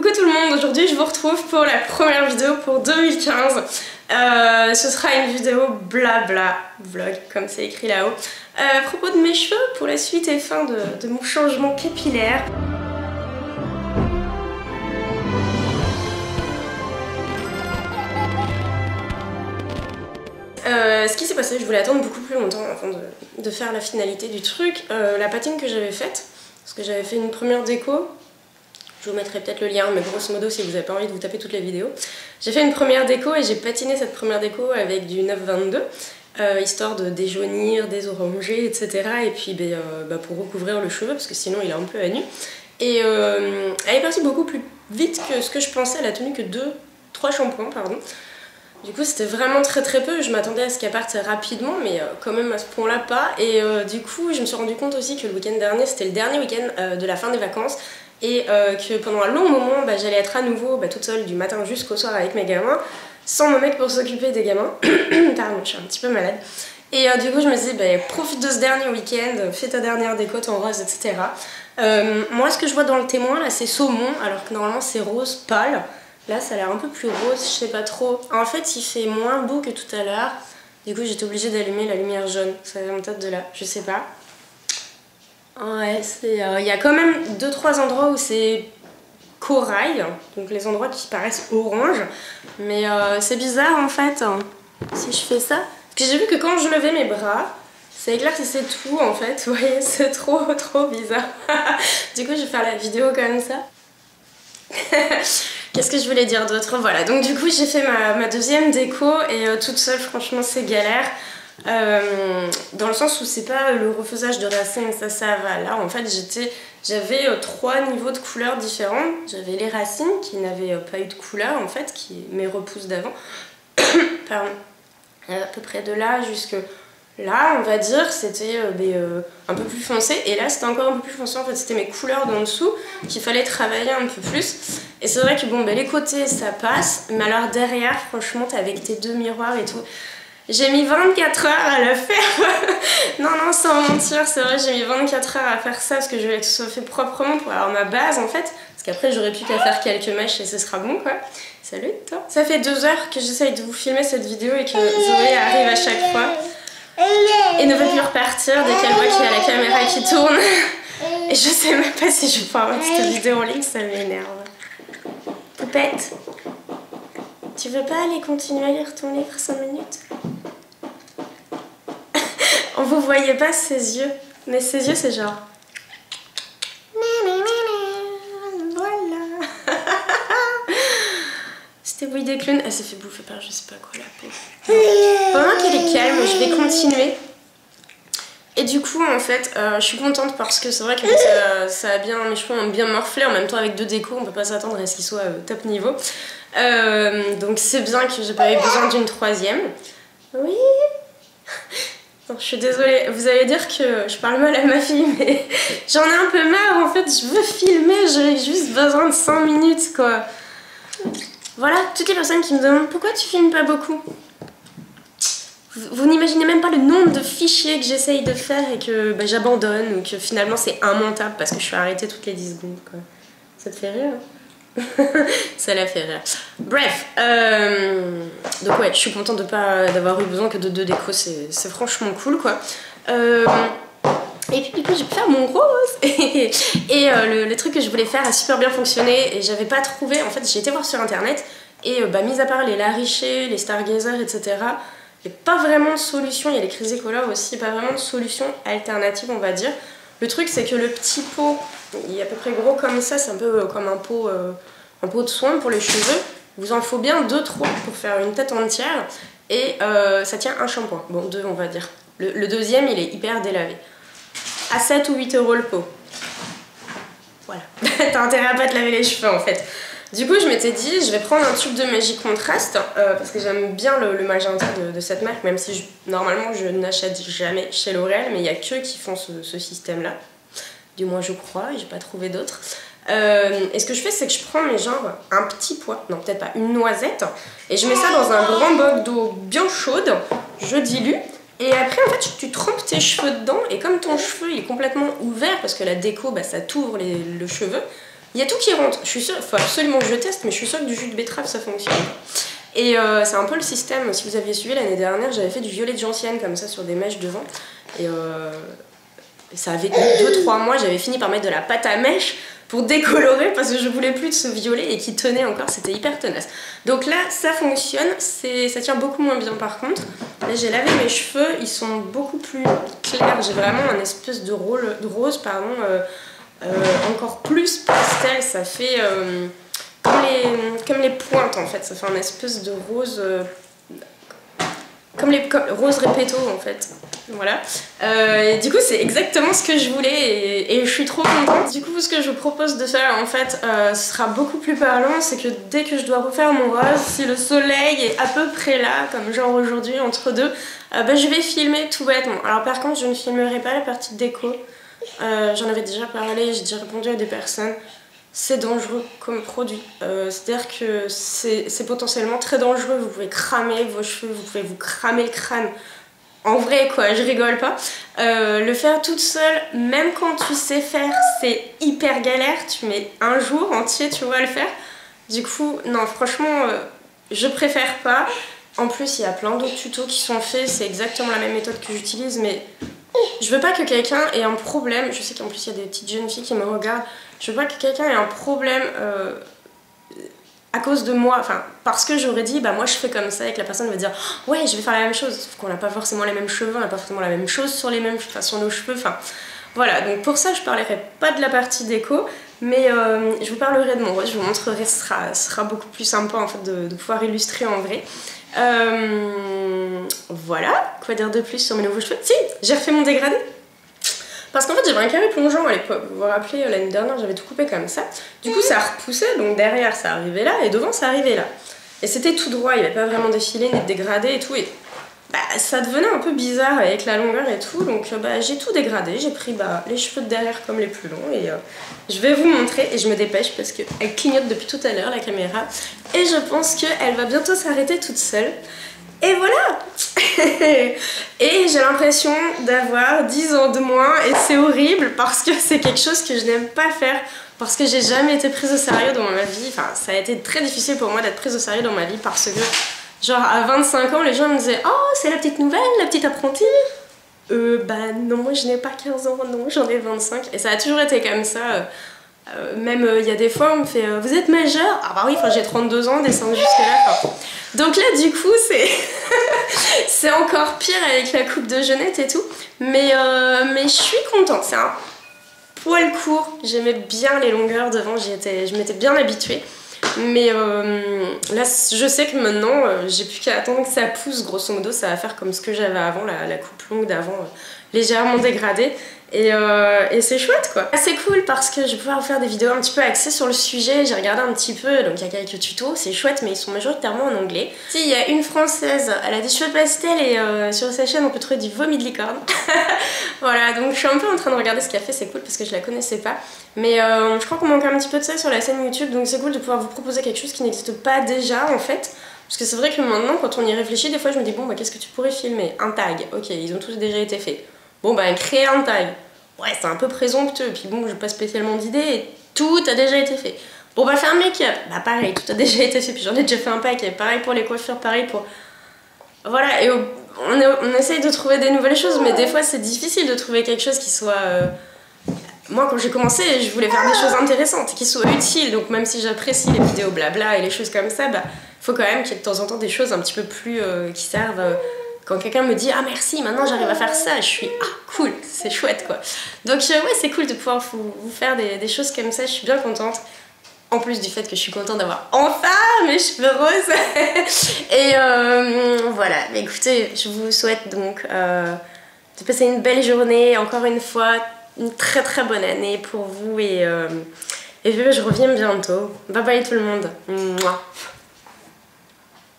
Coucou tout le monde, aujourd'hui je vous retrouve pour la première vidéo pour 2015. Ce sera une vidéo blabla vlog comme c'est écrit là-haut à propos de mes cheveux pour la suite et fin de mon changement capillaire. Ce qui s'est passé, je voulais attendre beaucoup plus longtemps avant de faire la finalité du truc. La patine que j'avais faite, parce que j'avais fait une première déco. Je vous mettrai peut-être le lien, mais grosso modo, si vous n'avez pas envie de vous taper toutes les vidéos. J'ai fait une première déco et j'ai patiné cette première déco avec du 922, histoire de déjaunir, désoranger, etc. Et puis pour recouvrir le cheveu, parce que sinon il est un peu à nu. Et elle est partie beaucoup plus vite que ce que je pensais. Elle a tenu que 3 shampoings, pardon. Du coup c'était vraiment très peu, je m'attendais à ce qu'elle parte rapidement mais quand même à ce point là pas. Et du coup je me suis rendu compte aussi que le week-end dernier c'était le dernier week-end de la fin des vacances. Et que pendant un long moment j'allais être à nouveau toute seule du matin jusqu'au soir avec mes gamins, sans mon mec pour s'occuper des gamins. Pardon, je suis un petit peu malade. Et du coup je me suis dit profite de ce dernier week-end, fais ta dernière déco en rose, etc. Moi ce que je vois dans le témoin là c'est saumon, alors que normalement c'est rose pâle. Là ça a l'air un peu plus rose, je sais pas trop. En fait il fait moins beau que tout à l'heure. Du coup j'étais obligée d'allumer la lumière jaune, ça vient peut-être de là, je sais pas. Ouais, il y a quand même 2-3 endroits où c'est corail, donc les endroits qui paraissent orange, mais c'est bizarre en fait, si je fais ça. Parce que j'ai vu que quand je levais mes bras, ça éclaircissait tout en fait, vous voyez, c'est trop bizarre. Du coup je vais faire la vidéo comme ça. Qu'est-ce que je voulais dire d'autre? Voilà, donc du coup j'ai fait ma deuxième déco et toute seule franchement c'est galère. Dans le sens où c'est pas le refaisage de racines, ça va. Là en fait j'avais 3 niveaux de couleurs différents. J'avais les racines qui n'avaient pas eu de couleur en fait, mes repousses d'avant. Pardon. À peu près de là jusque là on va dire c'était un peu plus foncé, et là c'était encore un peu plus foncé en fait, c'était mes couleurs d'en dessous qu'il fallait travailler un peu plus. Et c'est vrai que les côtés ça passe, mais alors derrière franchement t'es avec tes 2 miroirs et tout. J'ai mis 24 heures à le faire. Non, sans mentir, c'est vrai, j'ai mis 24 heures à faire ça parce que je voulais que ce soit fait proprement pour avoir ma base en fait. Parce qu'après, j'aurais pu qu'à faire quelques mèches et ce sera bon quoi. Salut toi. Ça fait 2 heures que j'essaye de vous filmer cette vidéo et que Zoé arrive à chaque fois et ne veut plus repartir dès qu'elle voit qu'il y a la caméra qui tourne. Et je sais même pas si je vais pouvoir mettre cette vidéo en ligne, ça m'énerve. Poupette, tu veux pas aller continuer à lire ton livre 5 minutes? On vous voyait pas ses yeux, mais ses yeux c'est genre... Voilà. C'était Bouille des clowns, elle s'est fait bouffer par je sais pas quoi la peau. Pendant qu'elle est calme, je vais continuer. Et du coup en fait, je suis contente parce que c'est vrai que ça a bien, mes cheveux ont bien morflé. En même temps avec 2 décos, on peut pas s'attendre à ce qu'ils soient top niveau. Donc c'est bien que j'ai pas eu besoin d'une 3e. Oui. Non, je suis désolée, vous allez dire que je parle mal à ma fille, mais j'en ai un peu marre en fait, je veux filmer, j'ai juste besoin de 5 minutes quoi. Voilà, toutes les personnes qui me demandent pourquoi tu filmes pas beaucoup. Vous n'imaginez même pas le nombre de fichiers que j'essaye de faire et que j'abandonne, ou que finalement c'est immontable parce que je suis arrêtée toutes les 10 secondes quoi. Ça te fait rire hein? Ça l'a fait rire. Bref, donc ouais, je suis contente de pas d'avoir eu besoin que de 2 décos, c'est franchement cool quoi. Et puis du coup je vais faire mon rose et le truc que je voulais faire a super bien fonctionné et j'avais pas trouvé, en fait j'ai été voir sur internet et mis à part les Laricher, les Stargazer, etc. il n'y a pas vraiment de solution, il y a les Chrysocolor aussi, pas vraiment de solution alternative on va dire. Le truc c'est que le petit pot, il est à peu près gros comme ça, c'est un peu comme un pot de soin pour les cheveux. Il vous en faut bien 2-3 pour faire une tête entière et ça tient un shampoing, bon 2 on va dire. Le deuxième il est hyper délavé. À 7 ou 8 € le pot. Voilà, t'as intérêt à pas te laver les cheveux en fait. Du coup je m'étais dit je vais prendre un tube de Magie Contrast parce que j'aime bien le magenta de cette marque, même si normalement je n'achète jamais chez L'Oréal, mais il n'y a qu'eux qui font ce système là, du moins je crois, et j'ai pas trouvé d'autres. Et ce que je fais c'est que je prends un petit pois, non peut-être pas, une noisette, et je mets ça dans un grand boc d'eau bien chaude, je dilue. Et après en fait tu trempes tes cheveux dedans, et comme ton cheveu il est complètement ouvert parce que la déco ça t'ouvre le cheveu, Il y a tout qui rentre. Je suis sûre, faut absolument que je teste, mais je suis sûre que du jus de betterave ça fonctionne. Et c'est un peu le système, si vous aviez suivi l'année dernière, j'avais fait du violet de gentiane comme ça sur des mèches devant. Et ça avait 2-3 mois, j'avais fini par mettre de la pâte à mèche pour décolorer parce que je voulais plus de ce violet et qui tenait encore, c'était hyper tenace. Donc là, ça fonctionne, ça tient beaucoup moins bien par contre. Là, j'ai lavé mes cheveux, ils sont beaucoup plus clairs, j'ai vraiment un espèce de rose, pardon, encore plus pastel, ça fait comme les pointes en fait, ça fait un espèce de rose, comme rose répéto en fait. Voilà, et du coup c'est exactement ce que je voulais et je suis trop contente. Du coup ce que je vous propose de faire en fait ce sera beaucoup plus parlant, c'est que dès que je dois refaire mon rose, si le soleil est à peu près là, comme genre aujourd'hui entre deux, je vais filmer tout bêtement. Alors par contre je ne filmerai pas la partie de déco, j'en avais déjà parlé, j'ai déjà répondu à des personnes. C'est dangereux comme produit, c'est-à-dire que c'est potentiellement très dangereux, vous pouvez cramer vos cheveux, vous pouvez vous cramer le crâne. En vrai quoi, je rigole pas. Le faire toute seule, même quand tu sais faire, c'est hyper galère. Tu mets un jour entier, tu vois, à le faire. Du coup, non, franchement, je préfère pas. En plus, il y a plein d'autres tutos qui sont faits. C'est exactement la même méthode que j'utilise, mais je veux pas que quelqu'un ait un problème. Je sais qu'en plus, il y a des petites jeunes filles qui me regardent. Je veux pas que quelqu'un ait un problème à cause de moi, enfin parce que j'aurais dit bah moi je fais comme ça et que la personne va dire oh, ouais je vais faire la même chose, sauf qu'on n'a pas forcément les mêmes cheveux, on n'a pas forcément la même chose sur sur nos cheveux, enfin voilà, donc pour ça je parlerai pas de la partie déco, mais je vous parlerai de mon rose, je vous montrerai, ce sera beaucoup plus sympa en fait de pouvoir illustrer en vrai. Voilà, quoi dire de plus sur mes nouveaux cheveux? Si, j'ai refait mon dégradé. Parce qu'en fait j'avais un carré plongeant à l'époque, vous vous rappelez l'année dernière j'avais tout coupé comme ça. Du coup ça repoussait, donc derrière ça arrivait là et devant ça arrivait là. Et c'était tout droit, il n'y avait pas vraiment défilé ni de dégradé et tout. Et bah, ça devenait un peu bizarre avec la longueur et tout, donc j'ai tout dégradé. J'ai pris les cheveux de derrière comme les plus longs et je vais vous montrer et je me dépêche parce qu'elle clignote depuis tout à l'heure la caméra. Et je pense qu'elle va bientôt s'arrêter toute seule. Et voilà. Et j'ai l'impression d'avoir 10 ans de moins et c'est horrible parce que c'est quelque chose que je n'aime pas faire parce que j'ai jamais été prise au sérieux dans ma vie. Enfin, ça a été très difficile pour moi d'être prise au sérieux dans ma vie parce que, genre, à 25 ans, les gens me disaient « Oh, c'est la petite nouvelle, la petite apprentie ?» Bah non, je n'ai pas 15 ans, non, j'en ai 25. Et ça a toujours été comme ça. Même il y a des fois on me fait vous êtes majeure? Ah bah oui, j'ai 32 ans, descendre jusqu'à là. Donc là du coup c'est encore pire avec la coupe de jeunette et tout. Mais je suis contente, c'est un poil court, j'aimais bien les longueurs devant, je m'étais bien habituée. Mais là je sais que maintenant j'ai plus qu'à attendre que ça pousse, grosso modo ça va faire comme ce que j'avais avant, la coupe longue d'avant, légèrement dégradée. Et c'est chouette quoi. C'est cool parce que je vais pouvoir faire des vidéos un petit peu axées sur le sujet, j'ai regardé un petit peu, donc il y a quelques tutos, c'est chouette mais ils sont majoritairement en anglais. Si, il y a une française, elle a des cheveux pastels et sur sa chaîne on peut trouver du vomi de licorne. Voilà, donc je suis un peu en train de regarder ce qu'elle fait, c'est cool parce que je la connaissais pas. Mais je crois qu'on manque un petit peu de ça sur la chaîne YouTube, donc c'est cool de pouvoir vous proposer quelque chose qui n'existe pas déjà en fait. Parce que c'est vrai que maintenant quand on y réfléchit, des fois je me dis bon bah qu'est-ce que tu pourrais filmer? Un tag, ok, ils ont tous déjà été faits. Bon bah créer un tag, ouais c'est un peu présomptueux, puis bon j'ai pas spécialement d'idées et tout a déjà été fait. Bon bah faire un make-up, bah pareil, tout a déjà été fait, puis j'en ai déjà fait un paquet, pareil pour les coiffures, pareil pour... Voilà, et on essaye de trouver des nouvelles choses, mais des fois c'est difficile de trouver quelque chose qui soit... Moi quand j'ai commencé, je voulais faire des choses intéressantes, qui soient utiles, donc même si j'apprécie les vidéos blabla et les choses comme ça, bah faut quand même qu'il y ait de temps en temps des choses un petit peu plus qui servent... Quand quelqu'un me dit « Ah merci, maintenant j'arrive à faire ça », je suis « Ah cool, c'est chouette quoi ». Donc ouais c'est cool de pouvoir vous faire des choses comme ça, je suis bien contente. En plus du fait que je suis contente d'avoir enfin mes cheveux roses. Et voilà, mais écoutez, je vous souhaite donc de passer une belle journée, encore une fois, une très très bonne année pour vous et je reviens bientôt. Bye bye tout le monde. Mouah.